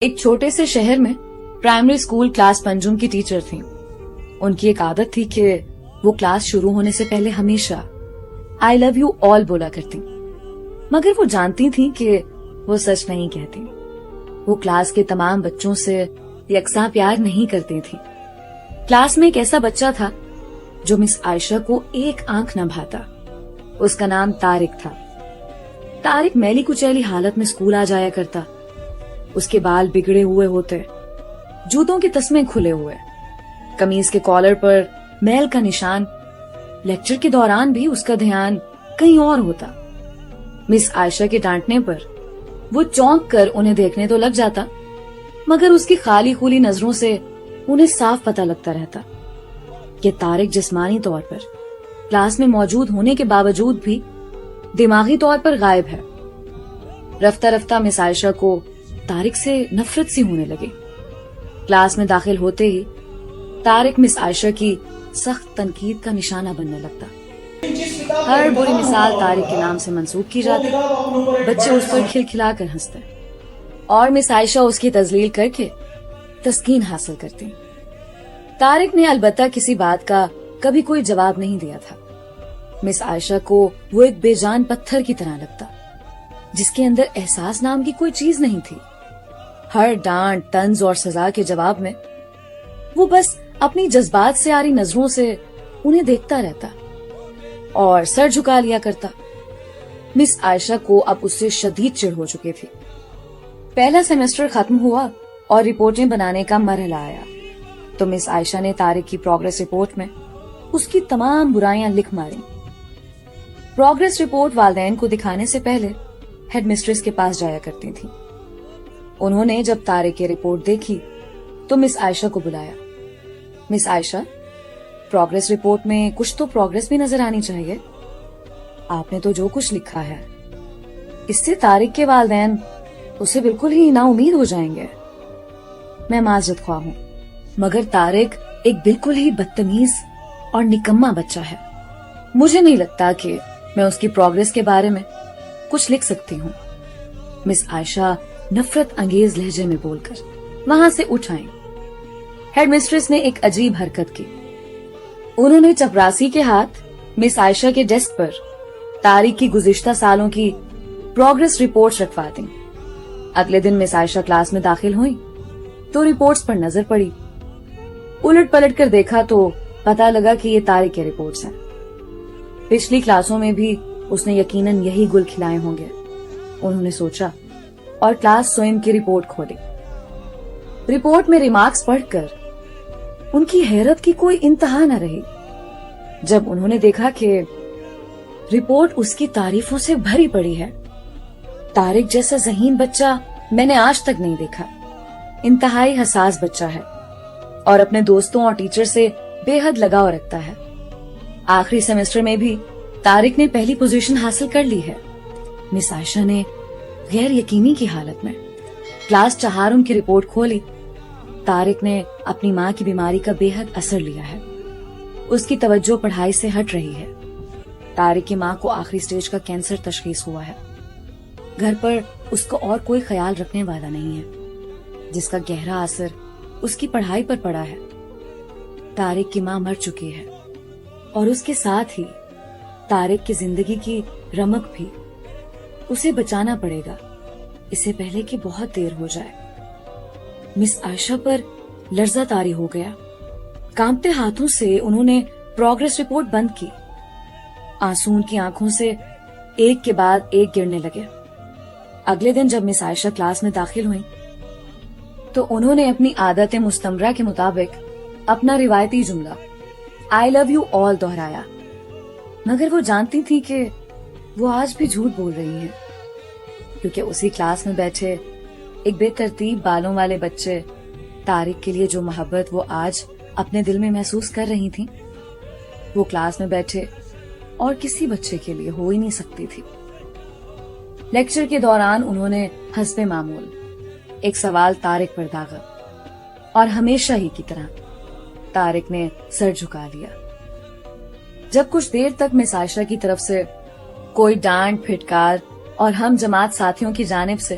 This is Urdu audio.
ایک چھوٹے سے شہر میں پرائمری اسکول کلاس پنجم کی ٹیچر تھیں. ان کی ایک عادت تھی کہ وہ کلاس شروع ہونے سے پہلے ہمیشہ آئی لو یو آل بولا کرتی، مگر وہ جانتی تھیں کہ وہ سچ نہیں کہتی. وہ کلاس کے تمام بچوں سے یکساں پیار نہیں کرتی تھی. کلاس میں ایک ایسا بچہ تھا جو مس عائشہ کو ایک آنکھ نہ بھاتا. اس کا نام طارق تھا. طارق میلی کچیلی حالت میں اسکول آ جایا کرتا. اس کے بال بگڑے ہوئے ہوتے، جوتوں کے تسمے کھلے ہوئے، قمیض کے کالر پر میل کا نشان. لیکچر کے دوران بھی اس کا دھیان کہیں اور ہوتا. مس عائشہ کے ڈانٹنے پر وہ چونک کر انہیں دیکھنے تو لگ جاتا، مگر اس کی خالی خولی نظروں سے انہیں صاف پتہ لگتا رہتا کہ طارق جسمانی طور پر کلاس میں موجود ہونے کے باوجود بھی دماغی طور پر غائب ہے. رفتہ رفتہ مس عائشہ کو طارق سے نفرت سی ہونے لگی. کلاس میں داخل ہوتے ہی طارق مس عائشہ کی سخت تنقید کا نشانہ بننے لگتا. ہر بری مثال طارق کے نام سے منسوب کی جاتی. بچے اس پر کھلکھلا کر ہنستے اور مس عائشہ اس کی تذلیل کر کے تسکین حاصل کرتی. طارق نے البتہ کسی بات کا کبھی کوئی جواب نہیں دیا تھا. مس عائشہ کو وہ ایک بے جان پتھر کی طرح لگتا جس کے اندر احساس نام کی کوئی چیز نہیں تھی. ہر ڈانٹ، طنز اور سزا کے جواب میں وہ بس اپنی جذبات سے آری نظروں سے انہیں دیکھتا رہتا اور سر جھکا لیا کرتا. مس عائشہ کو اب اس سے شدید چڑ ہو چکی تھی. پہلا سیمسٹر ختم ہوا اور رپورٹیں بنانے کا مرحلہ آیا تو مس عائشہ نے طارق کی پروگریس رپورٹ میں اس کی تمام برائیاں لکھ ماری. پروگریس رپورٹ والدین کو دکھانے سے پہلے ہیڈ مسٹریس کے پاس جایا کرتی تھی. انہوں نے جب طارق کی رپورٹ دیکھی تو مس عائشہ کو بلایا. مس عائشہ، پروگریس رپورٹ میں کچھ تو پروگریس بھی نظر آنی چاہیے. آپ نے تو جو کچھ لکھا ہے اس سے طارق کے والدین اسے بالکل ہی نا امید ہو جائیں گے. میں معذرت خواہ ہوں، مگر طارق ایک بالکل ہی بدتمیز اور نکما بچہ ہے. مجھے نہیں لگتا کہ میں اس کی پروگریس کے بارے میں کچھ لکھ سکتی ہوں. مس عائشہ نفرت انگیز لہجے میں بول کر وہاں سے اٹھ آئیں. ہیڈ مسٹریس نے ایک عجیب حرکت کی. انہوں نے چپراسی کے ہاتھ مس عائشہ کے ڈیسک پر طارق کی گزشتہ سالوں کی پروگریس رپورٹس رکھوا دیں. اگلے دن مس عائشہ کلاس میں داخل ہوئیں تو رپورٹس پر نظر پڑی. الٹ پلٹ کر دیکھا تو پتا لگا کہ یہ طارق کے رپورٹس ہیں. پچھلی کلاسوں میں بھی اس نے یقیناً یہی گل کھلائے ہوں گے، انہوں نے سوچا اور کلاس سوئم کی رپورٹ کھولی. رپورٹ میں ریمارکس پڑھ کر ان کی حیرت کی کوئی انتہا نہ رہی جب انہوں نے دیکھا کہ رپورٹ اس کی تعریفوں سے بھری پڑی ہے. طارق جیسا ذہین بچہ میں نے آج تک نہیں دیکھا. انتہائی حساس بچہ ہے اور اپنے دوستوں اور ٹیچر سے بے حد لگاؤ رکھتا ہے. آخری سیمسٹر میں بھی طارق نے پہلی پوزیشن حاصل کر لی ہے. مس عائشہ نے غیر یقینی کی حالت میں کلاس چہارم کی رپورٹ کھولی. طارق نے اپنی ماں کی بیماری کا بے حد اثر لیا ہے. اس کی توجہ پڑھائی سے ہٹ رہی ہے. طارق کی ماں کو آخری سٹیج کا کینسر تشخیص ہوا ہے. گھر پر اس کو اور کوئی خیال رکھنے والا نہیں ہے جس کا گہرا اثر اس کی پڑھائی پر پڑا ہے. طارق کی ماں مر چکی ہے اور اس کے ساتھ ہی طارق کی زندگی کی رمق بھی. اسے بچانا پڑے گا اس سے پہلے کہ بہت دیر ہو جائے. مس عائشہ پر لرزہ طاری ہو گیا. کانپتے ہاتھوں سے انہوں نے پروگریس رپورٹ بند کی. آنسو ان کی آنکھوں سے ایک کے بعد ایک گرنے لگے. اگلے دن جب مس عائشہ کلاس میں داخل ہوئیں تو انہوں نے اپنی عادت مستمرہ کے مطابق اپنا روایتی جملہ آئی لو یو آل دہرایا، مگر وہ جانتی تھی کہ وہ آج بھی جھوٹ بول رہی ہیں، کیونکہ اسی کلاس میں بیٹھے ایک بے ترتیب بالوں والے بچے طارق کے لیے جو محبت وہ آج اپنے دل میں محسوس کر رہی تھیں وہ کلاس میں بیٹھے اور کسی بچے کے لیے ہو ہی نہیں سکتی تھی. لیکچر کے دوران انہوں نے حسب معمول ایک سوال طارق پر داغا اور ہمیشہ ہی کی طرح طارق نے سر جھکا لیا. جب کچھ دیر تک مس عائشہ کی طرف سے کوئی ڈانٹ پھٹکار اور ہم جماعت ساتھیوں کی جانب سے